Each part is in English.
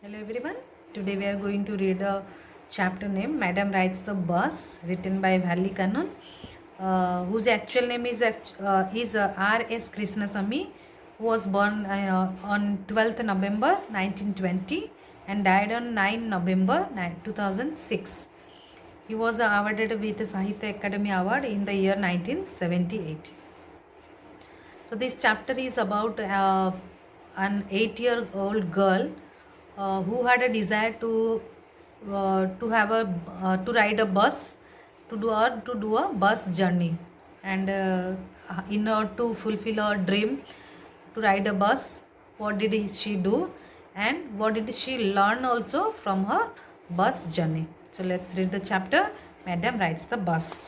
Hello everyone. Today we are going to read a chapter named Madam Rides the Bus, written by Valley Kannan, whose actual name is R.S. Krishnasamy, who was born on 12th November 1920 and died on 9 November 2006. He was awarded with the Sahitya Academy Award in the year 1978. So this chapter is about an 8-year-old girl who had a desire to ride a bus to do a bus journey, and in order to fulfill her dream to ride a bus, what did she do, and what did she learn also from her bus journey. So let's read the chapter. Madam Rides the Bus.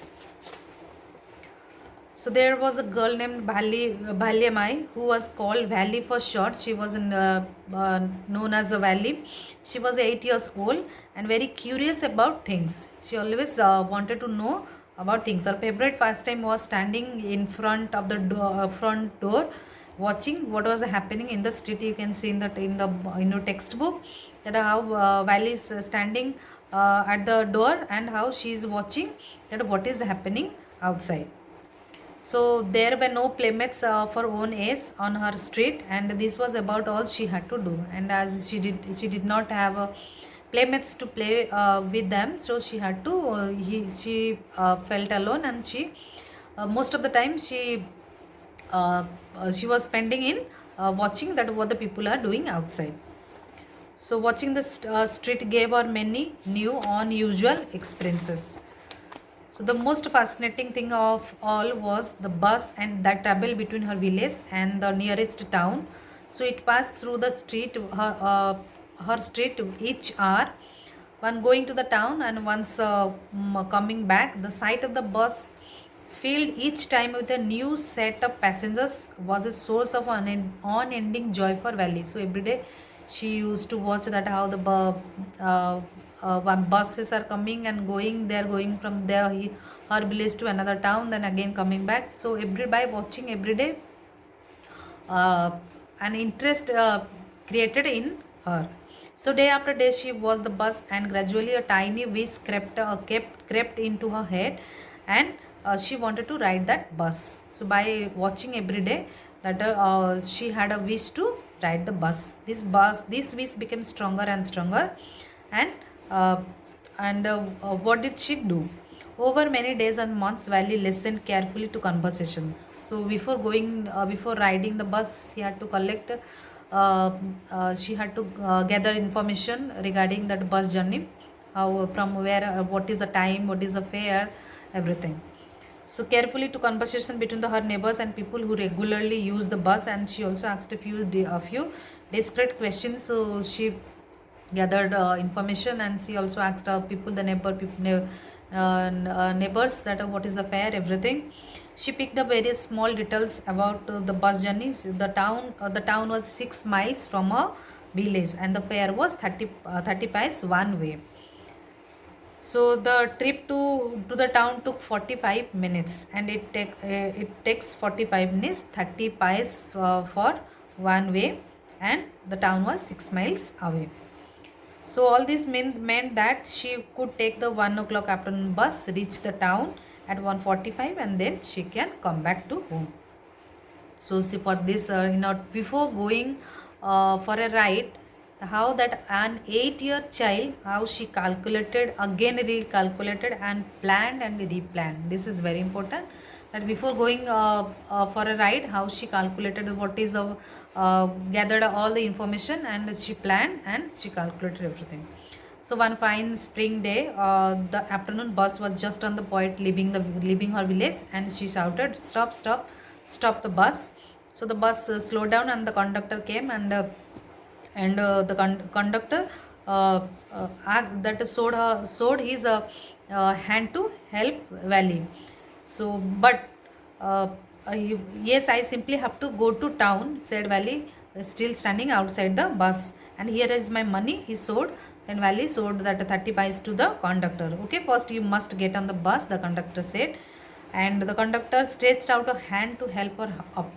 So there was a girl named Bhalyamai, who was called Valley for short. She was known as a Valley. She was 8 years old and very curious about things. She always wanted to know about things. Her favorite pastime was standing in front of the front door, watching what was happening in the street. You can see in the textbook that how Valley is standing at the door and how she is watching that what is happening outside. So there were no playmates of her own age on her street, and this was about all she had to do. And as she did not have playmates to play with them, so she had to. She felt alone, and most of the time she was spending in watching that what the people are doing outside. So watching the street gave her many new, unusual experiences. So the most fascinating thing of all was the bus and that travel between her village and the nearest town. So it passed through the street, her street each hour. One going to the town and once coming back, the sight of the bus filled each time with a new set of passengers was a source of unending joy for Valley. So every day she used to watch that how the buses are coming and going. They are going from her village to another town, then again coming back. So every by watching every day, uh, an interest created in her. So day after day she was the bus, and gradually a tiny wish crept into her head, and she wanted to ride that bus. So by watching every day, that she had a wish to ride the bus. This wish became stronger and stronger, and uh, what did she do? Over many days and months, Valley listened carefully to conversations. So before riding the bus, she had to gather information regarding that bus journey, how from where, what is the time, what is the fare, everything. So carefully to conversation between her neighbors and people who regularly use the bus, and she also asked a few discreet questions. So she gathered information, and she also asked people, the neighbors, that what is the fare, everything. She picked up various small details about the bus journey. So the town was 6 miles from a village, and the fare was 30 paise one way. So the trip to the town took 45 minutes, and it takes 45 minutes, 30 paise for one way, and the town was 6 miles away. So all this meant that she could take the 1 o'clock afternoon bus, reach the town at 1:45, and then she can come back to home. So see, for this, before going for a ride, how that an 8-year child, how she calculated, again recalculated and planned and replanned. This is very important, that before going for a ride, how she calculated what is gathered all the information, and she planned and she calculated everything. So one fine spring day, the afternoon bus was just on the point leaving her village, and she shouted, "Stop! Stop! Stop the bus!" So the bus slowed down, and the conductor came, and the conductor that showed his hand to help Valley. So, but uh, yes, I simply have to go to town, said Valley, still standing outside the bus. And here is my money, he showed. Then Valley showed that 30 pies to the conductor. Okay, first you must get on the bus, the conductor said. And the conductor stretched out a hand to help her up.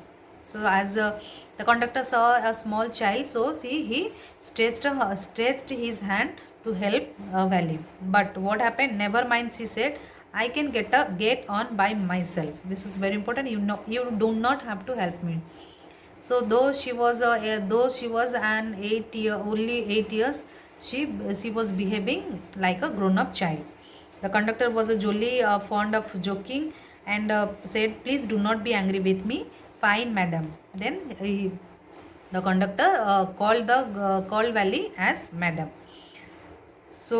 So as the conductor saw a small child, so see he stretched his hand to help Valley. But what happened? Never mind, she said. I can get on by myself. This is very important. You do not have to help me. So though she was an 8 year only 8 years, she was behaving like a grown up child. The conductor was a jolly fond of joking and said, "Please do not be angry with me." "Fine, madam." Then the conductor called Valley as madam. So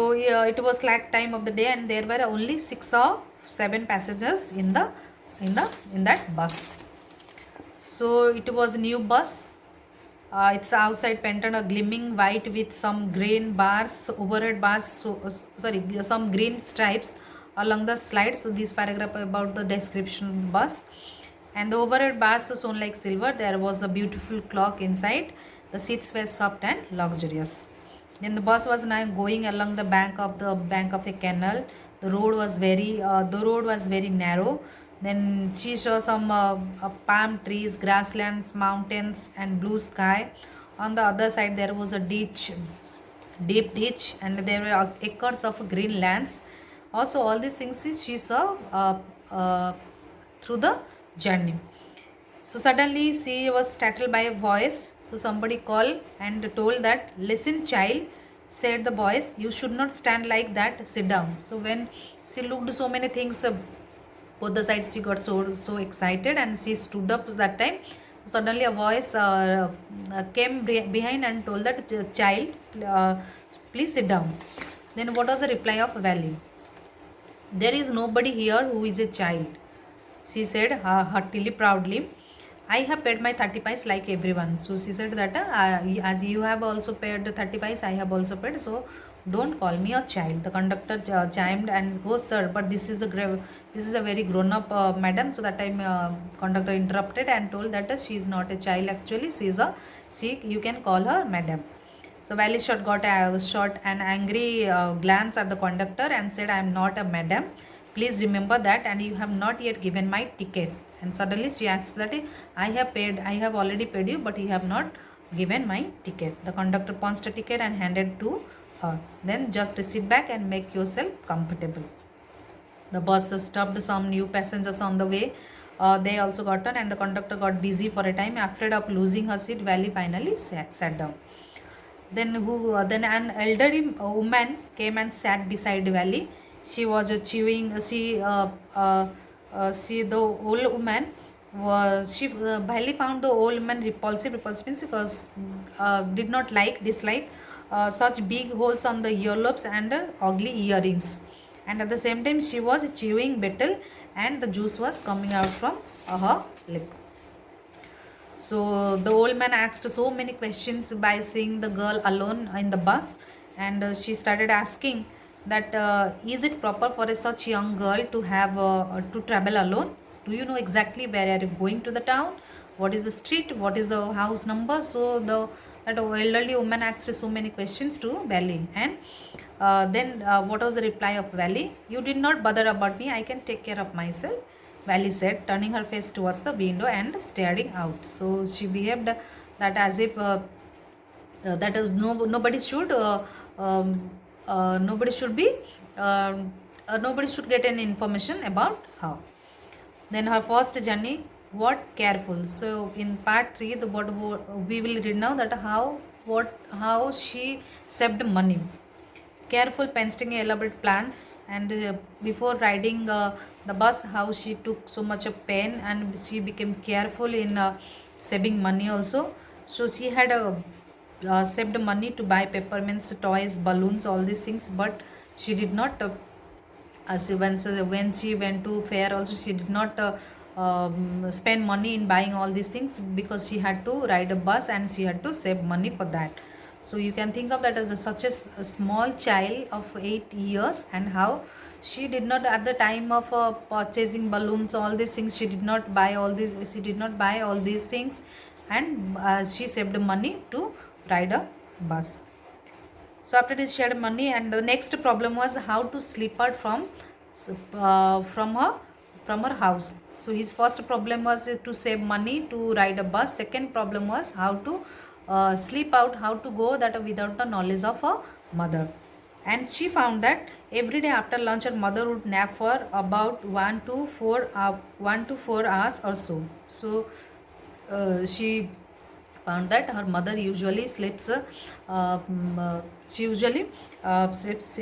it was slack time of the day, and there were only 6 or 7 passengers in that bus. So it was a new bus. It's outside painted a gleaming white with some green bars, overhead bars. Some green stripes along the slides. So this paragraph about the description of the bus, and the overhead bars shone like silver. There was a beautiful clock inside. The seats were soft and luxurious. Then the bus was now going along the bank of a canal. The road was very narrow. Then she saw some palm trees, grasslands, mountains, and blue sky. On the other side, there was a deep ditch, and there were acres of green lands. Also, all these things she saw through the journey. So suddenly she was startled by a voice. So somebody called and told that, "Listen, child," said the voice, "you should not stand like that. Sit down." So when she looked so many things, both the sides, she got so excited and she stood up that time. Suddenly a voice came behind and told that, "Child, please sit down." Then what was the reply of Valley? "There is nobody here who is a child," she said heartily, proudly. "I have paid my 30 pice like everyone." So she said that as you have also paid 30 pice, I have also paid. So don't call me a child. The conductor chimed and goes, "Sir, but this is a very grown up madam." So that time conductor interrupted and told that she is not a child actually. You can call her madam. So Valley shot an angry glance at the conductor and said, "I am not a madam. Please remember that, and you have not yet given my ticket." And suddenly she asked that, I have already paid you, but you have not given my ticket." The conductor punched a ticket and handed to her. "Then just sit back and make yourself comfortable." The bus stopped some new passengers on the way. They also got on, and the conductor got busy for a time. Afraid of losing her seat, Valley finally sat down. Then an elderly woman came and sat beside Valley. She was chewing. The old woman was she. Valley found the old woman repulsive. Repulsive means because did not dislike such big holes on the earlobes and ugly earrings. And at the same time, she was chewing betel, and the juice was coming out from her lip. So the old man asked so many questions by seeing the girl alone in the bus, and she started asking that, is it proper for such young girl to have to travel alone? Do you know exactly where are you going to the town? What is the street? What is the house number? So that elderly woman asked so many questions to Valley, and then what was the reply of Valley? "You did not bother about me. I can take care of myself," Valley said, turning her face towards the window and staring out. So she behaved that as if that is nobody should be nobody should get any information about her. Then her first journey, what careful. So in part 3, what we will read now that how she saved money. Careful, painstaking, elaborate plans, and before riding the bus, how she took so much of pain, and she became careful in saving money also. So she had saved money to buy peppermints, toys, balloons, all these things, but she did not when she went to fair also, she did not spend money in buying all these things, because she had to ride a bus and she had to save money for that. So you can think of that as such a small child of 8 years, and how she did not, at the time of purchasing balloons, all these things, she did not buy all these things, and she saved money to ride a bus. So after this, she had money, and the next problem was how to slip out from her from her house. So his first problem was to save money to ride a bus. Second problem was how to sleep out, how to go that without the knowledge of her mother. And she found that every day after lunch her mother would nap for about 1 to 4 hours or so. So she found that her mother usually sleeps she usually sleeps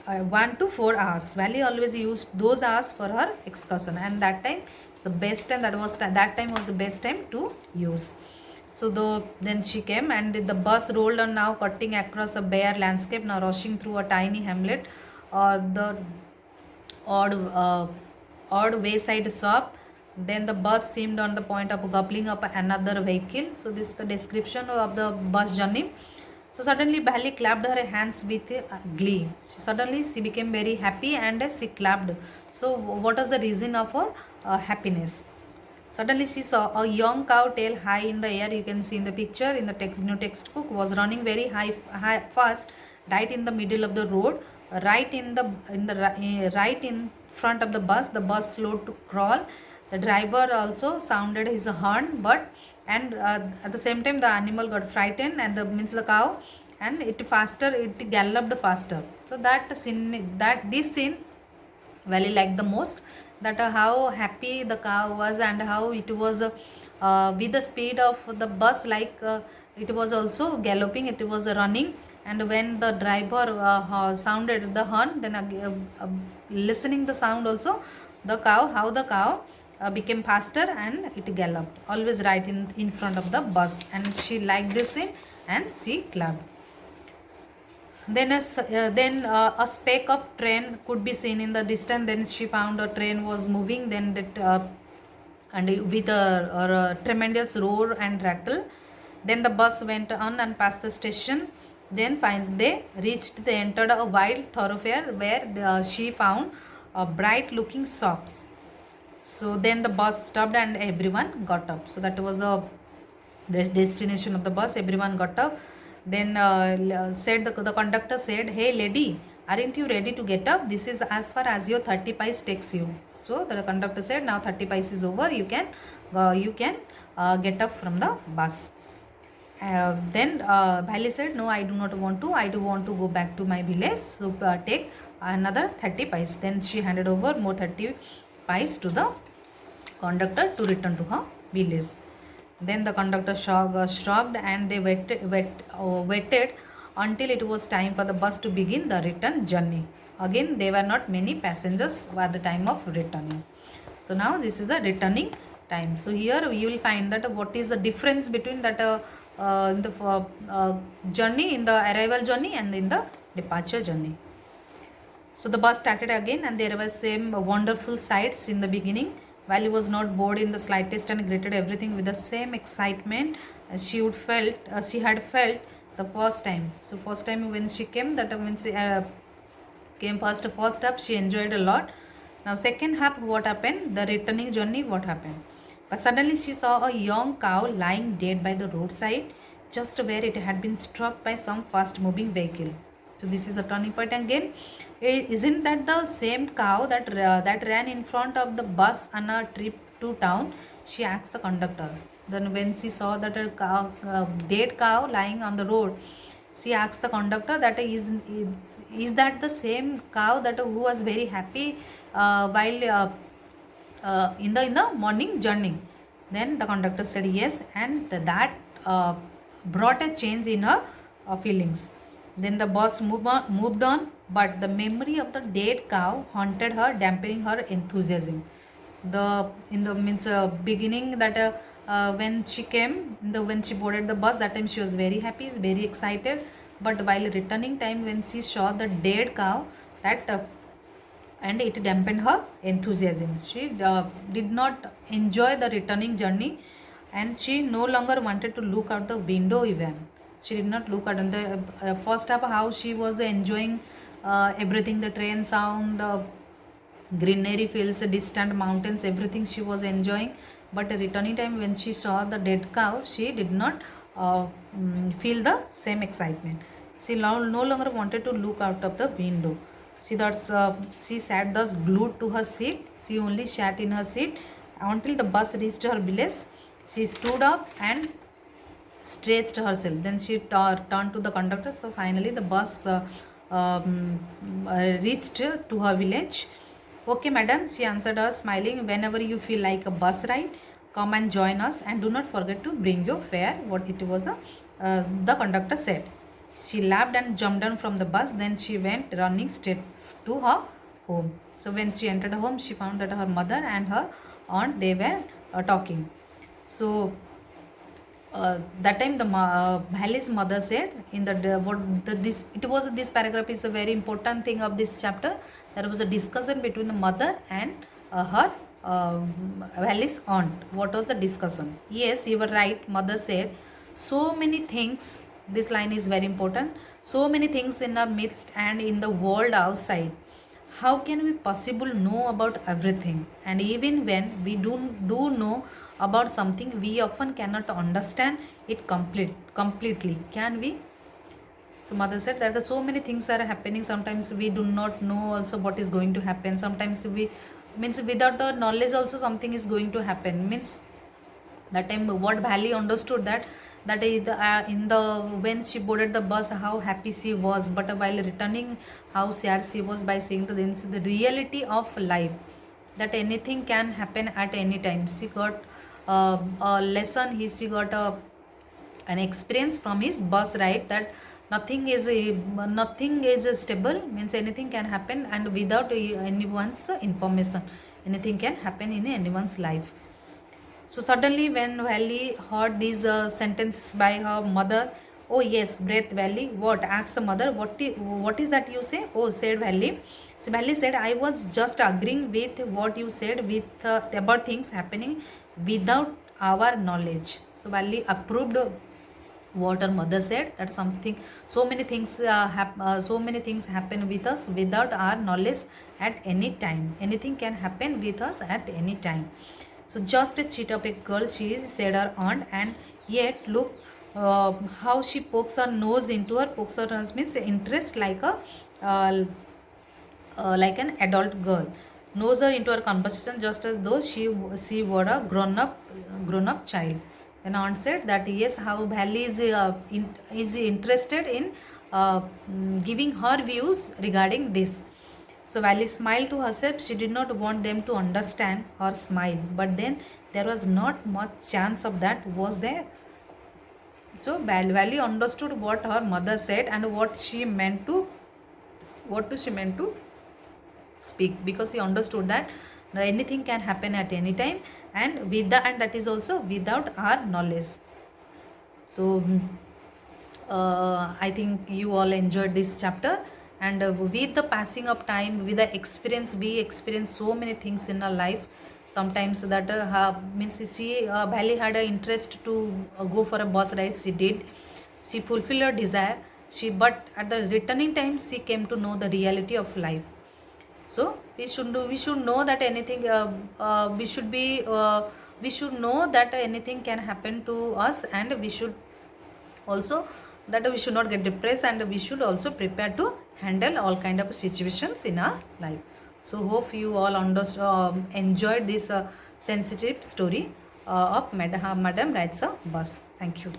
1 to 4 hours. Valley always used those hours for her excursion, and that time the best time, that time was the best time to use. So then she came, and the bus rolled on, now cutting across a bare landscape, now rushing through a tiny hamlet, or the odd wayside shop. Then the bus seemed on the point of gobbling up another vehicle. So this is the description of the bus journey. So suddenly Bali clapped her hands with glee. Suddenly she became very happy and she clapped. So what was the reason of her happiness? Suddenly she saw a young cow, tail high in the air. You can see in the picture in the textbook, was running very fast, right in the middle of the road, right right in front of the bus. The bus slowed to crawl. The driver also sounded his horn, but at the same time the animal got frightened, and the cow, and it galloped faster. So this scene Valley liked the most, that how happy the cow was, and how it was with the speed of the bus, like it was also galloping, it was running. And when the driver sounded the horn, then listening the sound also, how the cow became faster and it galloped always right in front of the bus. And she liked this scene and she clapped. Then a speck of train could be seen in the distance. Then she found a train was moving. Then and with a tremendous roar and rattle. Then the bus went on and passed the station. Then they entered a wide thoroughfare where she found bright-looking shops. So then the bus stopped and everyone got up. So that was the destination of the bus. Everyone got up. Then the conductor said, "Hey lady, aren't you ready to get up? This is as far as your 30 paise takes you." So the conductor said, "Now 30 paise is over. You can get up from the bus." Then Bali said, "No, I do not want to. I do want to go back to my village. So take another 30 paise." Then she handed over more 30 paise to the conductor to return to her village. Then the conductor shrugged, and they waited until it was time for the bus to begin the return journey. Again, there were not many passengers at the time of returning. So now this is the returning time. So here you will find that what is the difference between that in the journey, in the arrival journey and in the departure journey. So the bus started again, and there were same wonderful sights in the beginning. Valley was not bored in the slightest and greeted everything with the same excitement as she had felt the first time. So first time when she came, came first up, she enjoyed a lot. Now second half, what happened? The returning journey, what happened? But suddenly she saw a young cow lying dead by the roadside, just where it had been struck by some fast moving vehicle. So this is the turning point again. Isn't that the same cow that ran in front of the bus on a trip to town? She asked the conductor. Then when she saw that a dead cow lying on the road, she asked the conductor that is that the same cow that who was very happy while in the morning journey? Then the conductor said yes, and that brought a change in her feelings. Then the bus moved on, but the memory of the dead cow haunted her, dampening her enthusiasm. Beginning that when she came, when she boarded the bus, that time she was very happy, very excited. But while returning time, when she saw the dead cow, and it dampened her enthusiasm. She did not enjoy the returning journey, and she no longer wanted to look out the window even. She did not look at the first half how she was enjoying everything, the train sound, the greenery fields, distant mountains, everything she was enjoying. But returning time, when she saw the dead cow, she did not feel the same excitement. She no longer wanted to look out of the window. She sat thus glued to her seat. She only sat in her seat until the bus reached her village. She stood up and stretched herself. Then she turned to the conductor. So finally the bus reached to her village. Okay, madam, she answered her, smiling. Whenever you feel like a bus ride, come and join us, and do not forget to bring your fare. What it was, the conductor said. She laughed and jumped down from the bus. Then she went running straight to her home. So when she entered her home, she found that her mother and her aunt, they were talking. So that time the Bhali's mother said in this, it was, this paragraph is a very important thing of this chapter. There was a discussion between the mother and her Bhali's aunt. What was the discussion? Yes, you were right. Mother said, so many things. This line is very important. So many things in our midst and in the world outside. How can we possibly know about everything? And even when we do know about something, we often cannot understand it completely. Can we? So mother said that so many things are happening. Sometimes we do not know also what is going to happen. Sometimes we, means without our knowledge also something is going to happen. Means that time what Bhali understood that in the when she boarded the bus, how happy she was, but while returning, how sad she was by seeing the reality of life, that anything can happen at any time. She got a lesson. She got an experience from his bus ride, that nothing is stable, means anything can happen, and without anyone's information, anything can happen in anyone's life. So suddenly, when Valley heard these sentences by her mother, oh yes, Breath Valley, what? Asked the mother, what is that you say? Oh, said Valley. So Valley said, I was just agreeing with what you said with about things happening without our knowledge. So Valley approved what her mother said, that something, so many things so many things happen with us without our knowledge at any time. Anything can happen with us at any time. So just a chit of a girl she is, said her aunt, and yet look how she pokes her nose into her. Pokes her nose means interest uh, like an adult girl. Knows her into her conversation just as though she were a grown up child. And aunt said that yes, how Bhali is interested in giving her views regarding this. So Valley smiled to herself. She did not want them to understand her smile, but then there was not much chance of that, was there? So Valley understood what her mother said and what she meant to speak, because she understood that anything can happen at any time, and that is also without our knowledge. So I think you all enjoyed this chapter, and with the passing of time, with the experience, we experience so many things in our life. Sometimes that means she Bhali had an interest to go for a bus ride. She did. She fulfilled her desire. But at the returning time, she came to know the reality of life. So we should know that anything we should know that anything can happen to us, and we should also that we should not get depressed, and we should also prepare to handle all kind of situations in our life. So hope you all enjoyed this sensitive story of Madam Rides a Bus. Thank you.